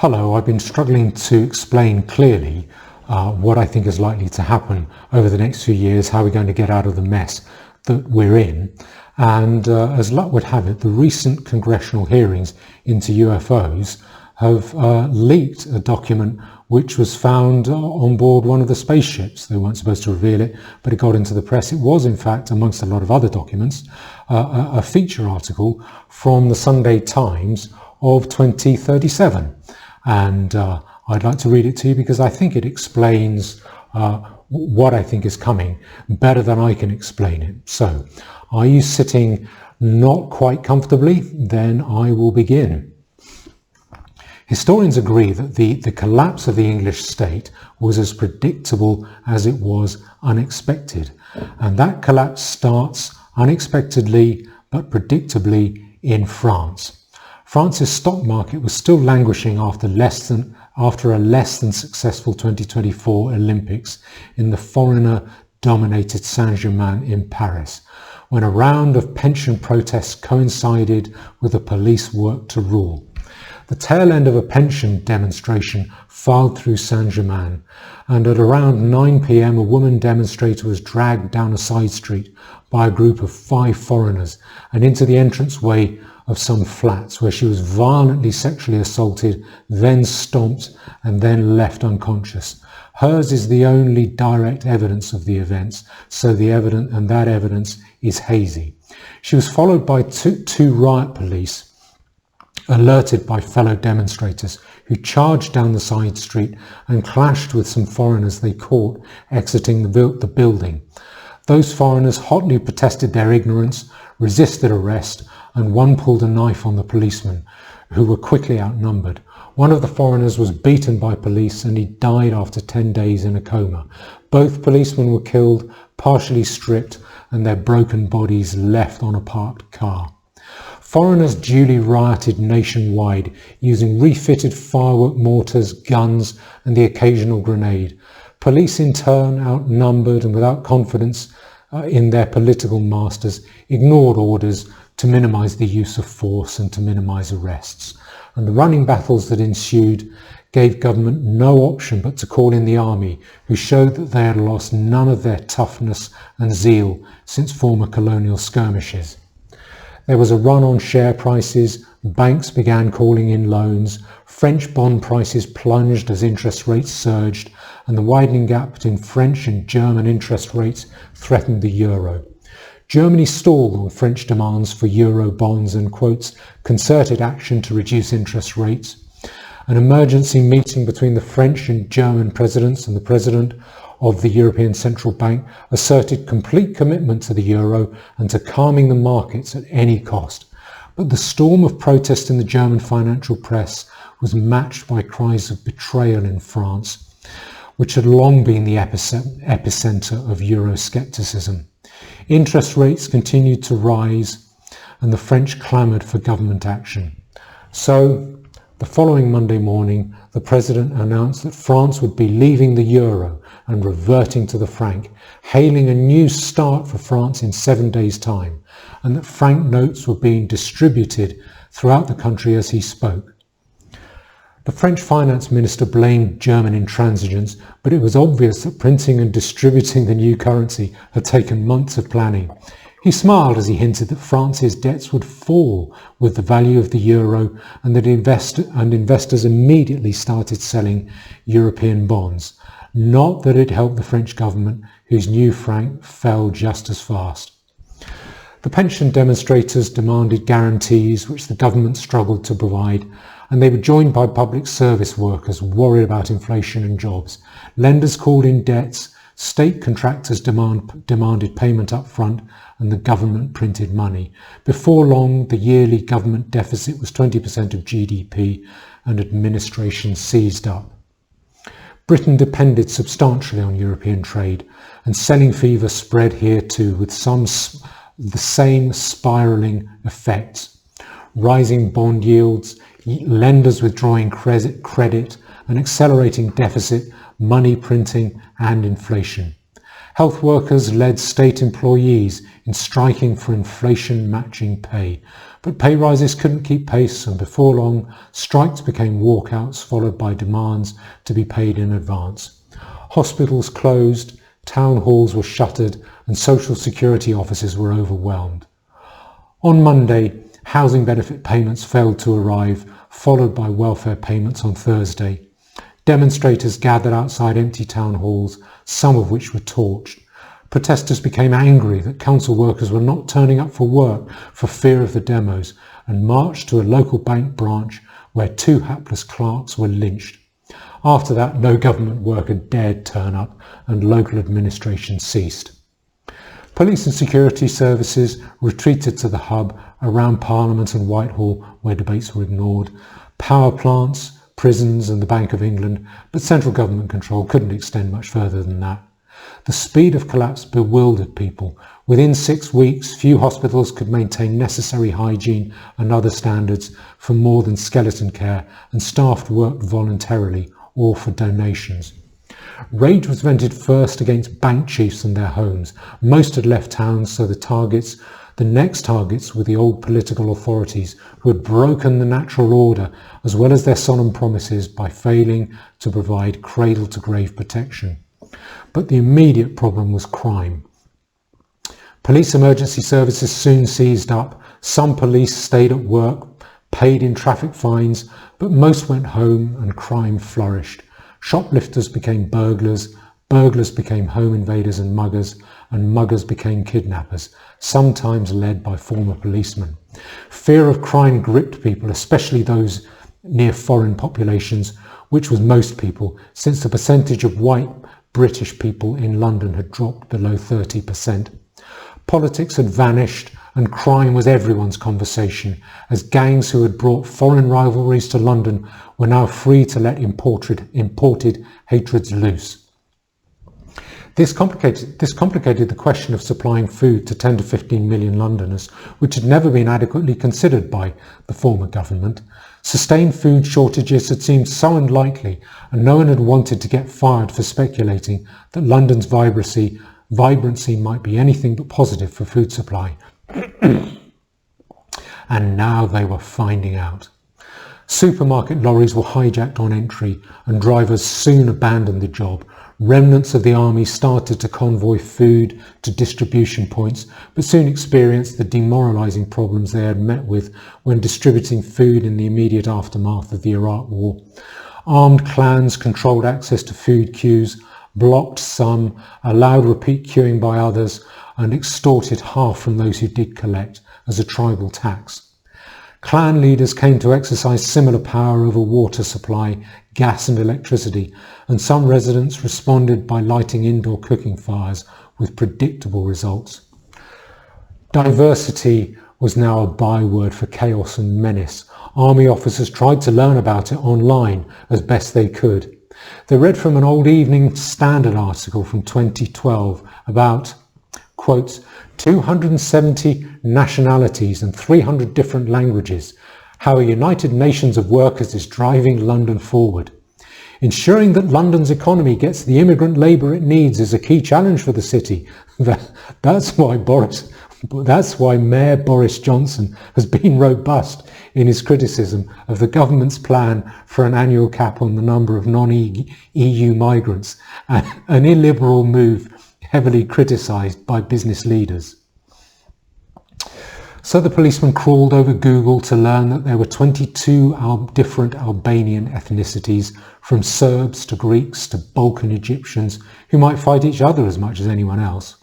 Hello, I've been struggling to explain clearly what I think is likely to happen over the next few years, how we're going to get out of the mess that we're in. And as luck would have it, the recent congressional hearings into UFOs have leaked a document which was found on board one of the spaceships. They weren't supposed to reveal it, but it got into the press. It was, in fact, amongst a lot of other documents, a feature article from the Sunday Times of 2037. And I'd like to read it to you because I think it explains what I think is coming better than I can explain it. So, are you sitting not quite comfortably? Then I will begin. Historians agree that the collapse of the English state was as predictable as it was unexpected. And that collapse starts unexpectedly but predictably in France. France's stock market was still languishing after a less than successful 2024 Olympics in the foreigner-dominated Saint-Germain in Paris, when a round of pension protests coincided with a police work to rule. The tail end of a pension demonstration filed through Saint-Germain, and at around 9 p.m. a woman demonstrator was dragged down a side street by a group of 5 foreigners and into the entranceway of some flats, where she was violently sexually assaulted, then stomped, and then left unconscious. Hers is the only direct evidence of the events, so that evidence is hazy. She was followed by two riot police, alerted by fellow demonstrators, who charged down the side street and clashed with some foreigners they caught exiting the building. Those foreigners hotly protested their ignorance, resisted arrest, and one pulled a knife on the policemen, who were quickly outnumbered. One of the foreigners was beaten by police and he died after 10 days in a coma. Both policemen were killed, partially stripped, and their broken bodies left on a parked car. Foreigners duly rioted nationwide, using refitted firework mortars, guns, and the occasional grenade. Police in turn, outnumbered and without confidence in their political masters, ignored orders to minimise the use of force and to minimise arrests. And the running battles that ensued gave government no option but to call in the army, who showed that they had lost none of their toughness and zeal since former colonial skirmishes. There was a run on share prices, banks began calling in loans, French bond prices plunged as interest rates surged, and the widening gap between French and German interest rates threatened the euro. Germany stalled on French demands for euro bonds and quotes concerted action to reduce interest rates. An emergency meeting between the French and German presidents and the president of the European Central Bank asserted complete commitment to the euro and to calming the markets at any cost. But the storm of protest in the German financial press was matched by cries of betrayal in France, which had long been the epicenter of Euroscepticism. Interest rates continued to rise and the French clamoured for government action. So, the following Monday morning, the president announced that France would be leaving the euro and reverting to the franc, hailing a new start for France in 7 days' time, and that franc notes were being distributed throughout the country as he spoke. The French finance minister blamed German intransigence, but it was obvious that printing and distributing the new currency had taken months of planning. He smiled as he hinted that France's debts would fall with the value of the euro and that investors immediately started selling European bonds. Not that it helped the French government, whose new franc fell just as fast. The pension demonstrators demanded guarantees which the government struggled to provide, and they were joined by public service workers worried about inflation and jobs. Lenders called in debts, state contractors demanded payment up front, and the government printed money. Before long, the yearly government deficit was 20% of GDP, and administration seized up. Britain depended substantially on European trade, and selling fever spread here too, with the same spiralling effects. Rising bond yields, lenders withdrawing credit, an accelerating deficit, money printing, and inflation. Health workers led state employees in striking for inflation-matching pay, But pay rises couldn't keep pace, and before long, strikes became walkouts followed by demands to be paid in advance. Hospitals closed, town halls were shuttered, and social security offices were overwhelmed. On Monday, housing benefit payments failed to arrive, followed by welfare payments on Thursday. Demonstrators gathered outside empty town halls, some of which were torched. Protesters became angry that council workers were not turning up for work for fear of the demos, and marched to a local bank branch where 2 hapless clerks were lynched. After that, no government worker dared turn up, and local administration ceased. Police and security services retreated to the hub around Parliament and Whitehall, where debates were ignored. Power plants, prisons and the Bank of England, but central government control couldn't extend much further than that. The speed of collapse bewildered people. Within 6 weeks, few hospitals could maintain necessary hygiene and other standards for more than skeleton care, and staff worked voluntarily or for donations. Rage was vented first against bank chiefs and their homes. Most had left town, so the next targets were the old political authorities who had broken the natural order as well as their solemn promises by failing to provide cradle-to-grave protection. But the immediate problem was crime. Police emergency services soon seized up. Some police stayed at work, paid in traffic fines, but most went home and crime flourished. Shoplifters became burglars, burglars became home invaders and muggers became kidnappers, sometimes led by former policemen. Fear of crime gripped people, especially those near foreign populations, which was most people, since the percentage of white British people in London had dropped below 30%. Politics had vanished and crime was everyone's conversation, as gangs who had brought foreign rivalries to London were now free to let imported hatreds loose. This complicated the question of supplying food to 10 to 15 million Londoners, which had never been adequately considered by the former government. Sustained food shortages had seemed so unlikely, and no one had wanted to get fired for speculating that London's vibrancy might be anything but positive for food supply. And now they were finding out. Supermarket lorries were hijacked on entry, and drivers soon abandoned the job. Remnants of the army started to convoy food to distribution points, but soon experienced the demoralising problems they had met with when distributing food in the immediate aftermath of the Iraq War. Armed clans controlled access to food queues, blocked some, allowed repeat queuing by others, and extorted half from those who did collect as a tribal tax. Clan leaders came to exercise similar power over water supply, gas and electricity, and some residents responded by lighting indoor cooking fires with predictable results. Diversity was now a byword for chaos and menace. Army officers tried to learn about it online as best they could. They read from an old Evening Standard article from 2012 about, quote, 270 nationalities and 300 different languages, how a United Nations of workers is driving London forward. Ensuring that London's economy gets the immigrant labour it needs is a key challenge for the city. That's why Mayor Boris Johnson has been robust in his criticism of the government's plan for an annual cap on the number of non-EU migrants, an illiberal move heavily criticised by business leaders. So the policeman crawled over Google to learn that there were 22 different Albanian ethnicities, from Serbs to Greeks to Balkan Egyptians, who might fight each other as much as anyone else.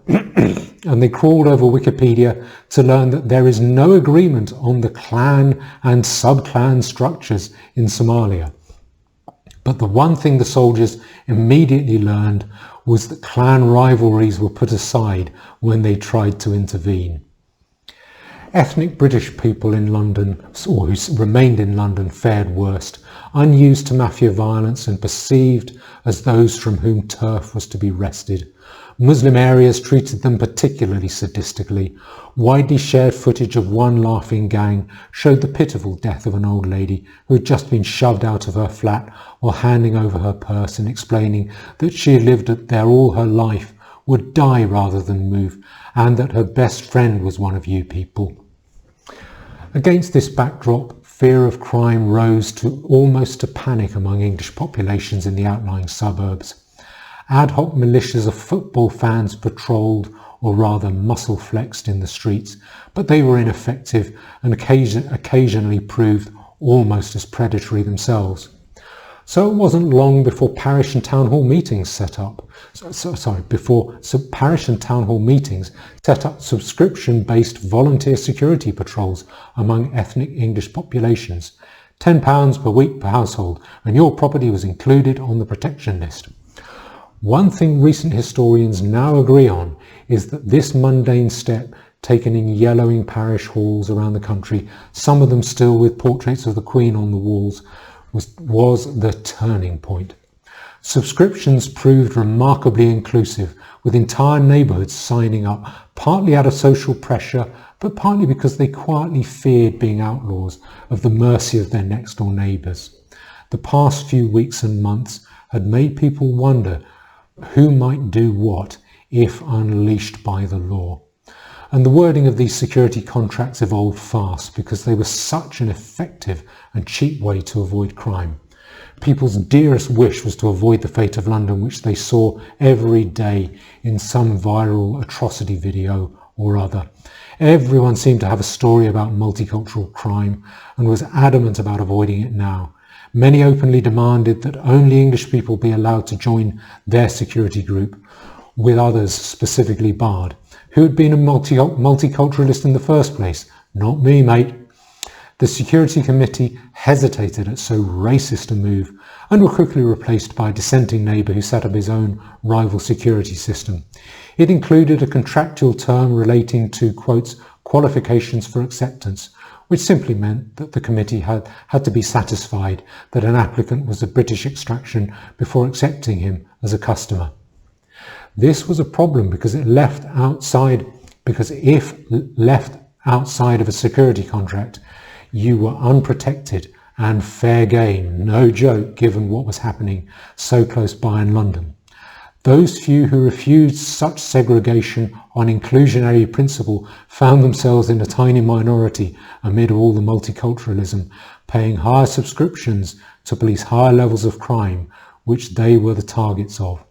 And they crawled over Wikipedia to learn that there is no agreement on the clan and sub-clan structures in Somalia. But the one thing the soldiers immediately learned was that clan rivalries were put aside when they tried to intervene. Ethnic British people in London, or who remained in London, fared worst, unused to mafia violence and perceived as those from whom turf was to be wrested. Muslim areas treated them particularly sadistically. Widely shared footage of one laughing gang showed the pitiful death of an old lady who had just been shoved out of her flat while handing over her purse and explaining that she had lived there all her life, would die rather than move, and that her best friend was one of you people. Against this backdrop, fear of crime rose to almost to panic among English populations in the outlying suburbs. Ad hoc militias of football fans patrolled, or rather muscle-flexed, in the streets, but they were ineffective and occasionally proved almost as predatory themselves. So it wasn't long before parish and town hall meetings set up subscription-based volunteer security patrols among ethnic English populations. £10 per week per household, and your property was included on the protection list. One thing recent historians now agree on is that this mundane step, taken in yellowing parish halls around the country, some of them still with portraits of the Queen on the walls, was the turning point. Subscriptions proved remarkably inclusive, with entire neighbourhoods signing up, partly out of social pressure, but partly because they quietly feared being outlaws, of the mercy of their next door neighbours. The past few weeks and months had made people wonder who might do what if unleashed by the law. And the wording of these security contracts evolved fast because they were such an effective and cheap way to avoid crime. People's dearest wish was to avoid the fate of London, which they saw every day in some viral atrocity video or other. Everyone seemed to have a story about multicultural crime and was adamant about avoiding it now. Many openly demanded that only English people be allowed to join their security group, with others specifically barred. Who had been a multiculturalist in the first place? Not me, mate. The security committee hesitated at so racist a move and were quickly replaced by a dissenting neighbour who set up his own rival security system. It included a contractual term relating to, quotes, qualifications for acceptance, which simply meant that the committee had to be satisfied that an applicant was of British extraction before accepting him as a customer. This was a problem because if left outside of a security contract, you were unprotected and fair game, no joke given what was happening so close by in London. Those few who refused such segregation on inclusionary principle found themselves in a tiny minority amid all the multiculturalism, paying higher subscriptions to police higher levels of crime, which they were the targets of.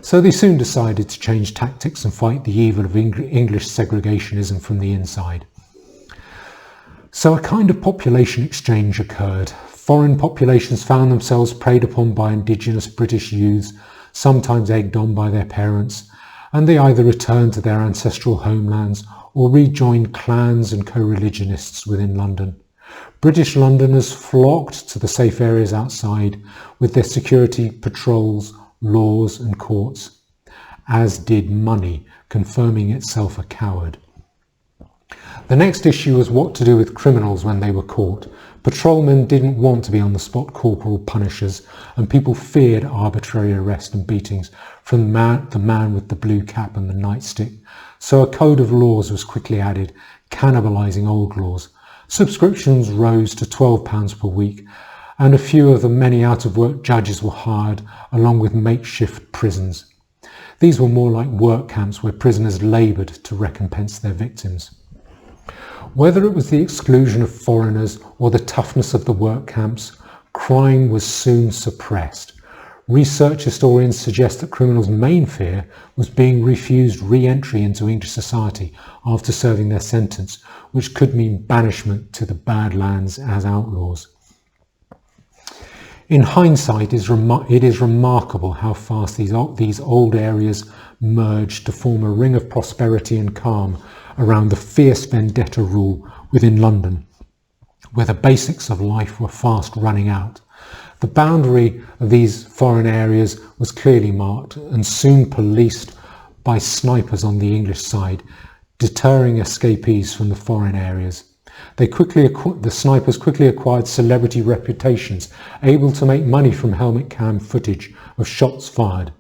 So they soon decided to change tactics and fight the evil of English segregationism from the inside. So a kind of population exchange occurred. Foreign populations found themselves preyed upon by indigenous British youths, sometimes egged on by their parents, and they either returned to their ancestral homelands or rejoined clans and co-religionists within London. British Londoners flocked to the safe areas outside with their security patrols, laws and courts, as did money, confirming itself a coward. The next issue was what to do with criminals when they were caught. Patrolmen didn't want to be on the spot corporal punishers, and people feared arbitrary arrest and beatings from the man with the blue cap and the nightstick. So a code of laws was quickly added, cannibalising old laws. Subscriptions rose to £12 per week, and a few of the many out-of-work judges were hired, along with makeshift prisons. These were more like work camps where prisoners laboured to recompense their victims. Whether it was the exclusion of foreigners or the toughness of the work camps, crime was soon suppressed. Research historians suggest that criminals' main fear was being refused re-entry into English society after serving their sentence, which could mean banishment to the Badlands as outlaws. In hindsight, it is remarkable how fast these old areas merged to form a ring of prosperity and calm around the fierce vendetta rule within London, where the basics of life were fast running out. The boundary of these foreign areas was clearly marked and soon policed by snipers on the English side, deterring escapees from the foreign areas. The snipers quickly acquired celebrity reputations, able to make money from helmet cam footage of shots fired.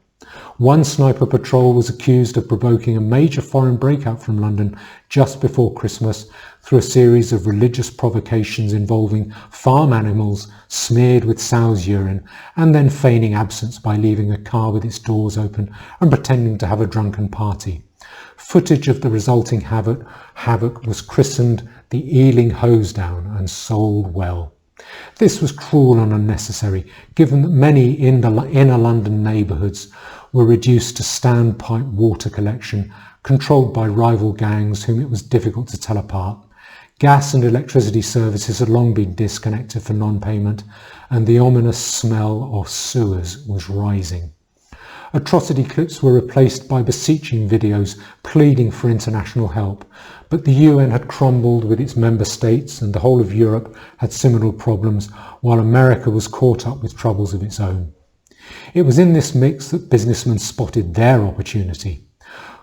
One sniper patrol was accused of provoking a major foreign breakout from London just before Christmas through a series of religious provocations involving farm animals smeared with sow's urine and then feigning absence by leaving a car with its doors open and pretending to have a drunken party. Footage of the resulting havoc was christened the Ealing Hosedown and sold well. This was cruel and unnecessary, given that many inner London neighbourhoods were reduced to standpipe water collection, controlled by rival gangs whom it was difficult to tell apart. Gas and electricity services had long been disconnected for non-payment, and the ominous smell of sewers was rising. Atrocity clips were replaced by beseeching videos pleading for international help, but the UN had crumbled with its member states and the whole of Europe had similar problems, while America was caught up with troubles of its own. It was in this mix that businessmen spotted their opportunity.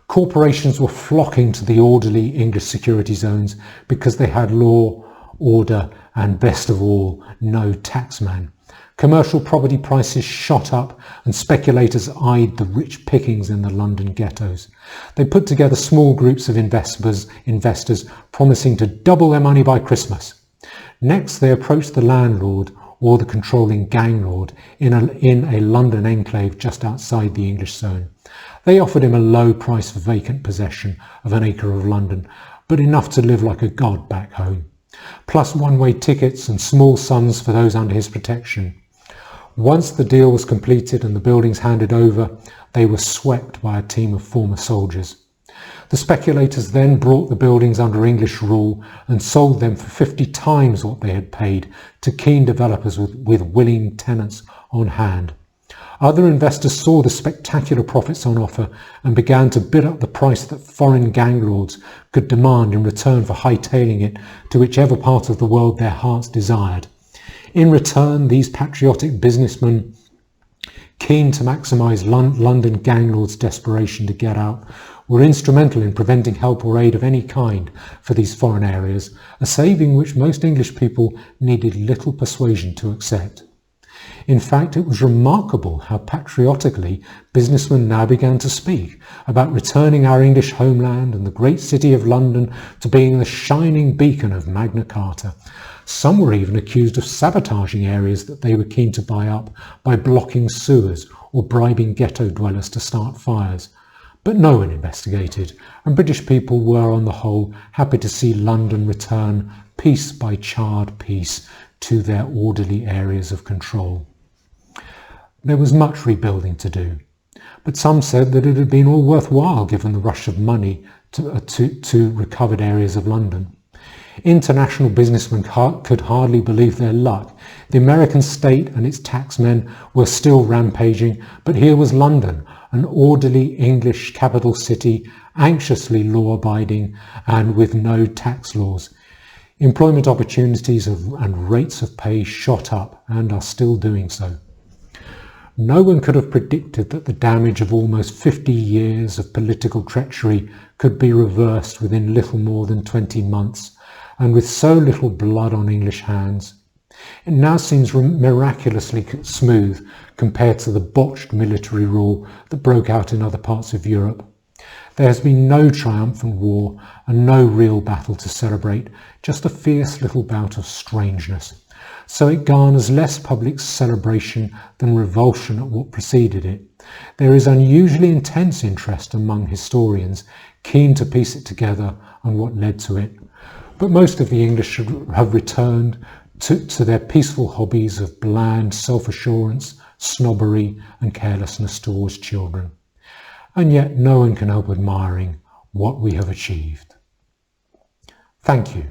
Corporations were flocking to the orderly English security zones because they had law, order, and best of all, no taxman. Commercial property prices shot up and speculators eyed the rich pickings in the London ghettos. They put together small groups of investors promising to double their money by Christmas. Next, they approached the landlord or the controlling gang lord in a London enclave just outside the English zone. They offered him a low price for vacant possession of an acre of London, but enough to live like a god back home, plus one-way tickets and small sums for those under his protection. Once the deal was completed and the buildings handed over, they were swept by a team of former soldiers. The speculators then brought the buildings under English rule and sold them for 50 times what they had paid to keen developers with willing tenants on hand. Other investors saw the spectacular profits on offer and began to bid up the price that foreign gang lords could demand in return for hightailing it to whichever part of the world their hearts desired. In return, these patriotic businessmen, keen to maximise London gang lords' desperation to get out, were instrumental in preventing help or aid of any kind for these foreign areas, a saving which most English people needed little persuasion to accept. In fact, it was remarkable how patriotically businessmen now began to speak about returning our English homeland and the great city of London to being the shining beacon of Magna Carta. Some were even accused of sabotaging areas that they were keen to buy up by blocking sewers or bribing ghetto dwellers to start fires. But no one investigated, and British people were on the whole happy to see London return piece by charred piece to their orderly areas of control. There was much rebuilding to do, but some said that it had been all worthwhile given the rush of money to recovered areas of London. International businessmen could hardly believe their luck. The American state and its taxmen were still rampaging, but here was London, an orderly English capital city, anxiously law-abiding and with no tax laws. Employment opportunities and rates of pay shot up and are still doing so. No one could have predicted that the damage of almost 50 years of political treachery could be reversed within little more than 20 months, and with so little blood on English hands. It now seems miraculously smooth compared to the botched military rule that broke out in other parts of Europe. There has been no triumphant war and no real battle to celebrate, just a fierce little bout of strangeness. So it garners less public celebration than revulsion at what preceded it. There is unusually intense interest among historians, keen to piece it together on what led to it. But most of the English have returned to their peaceful hobbies of bland self-assurance, snobbery and carelessness towards children. And yet no one can help admiring what we have achieved. Thank you.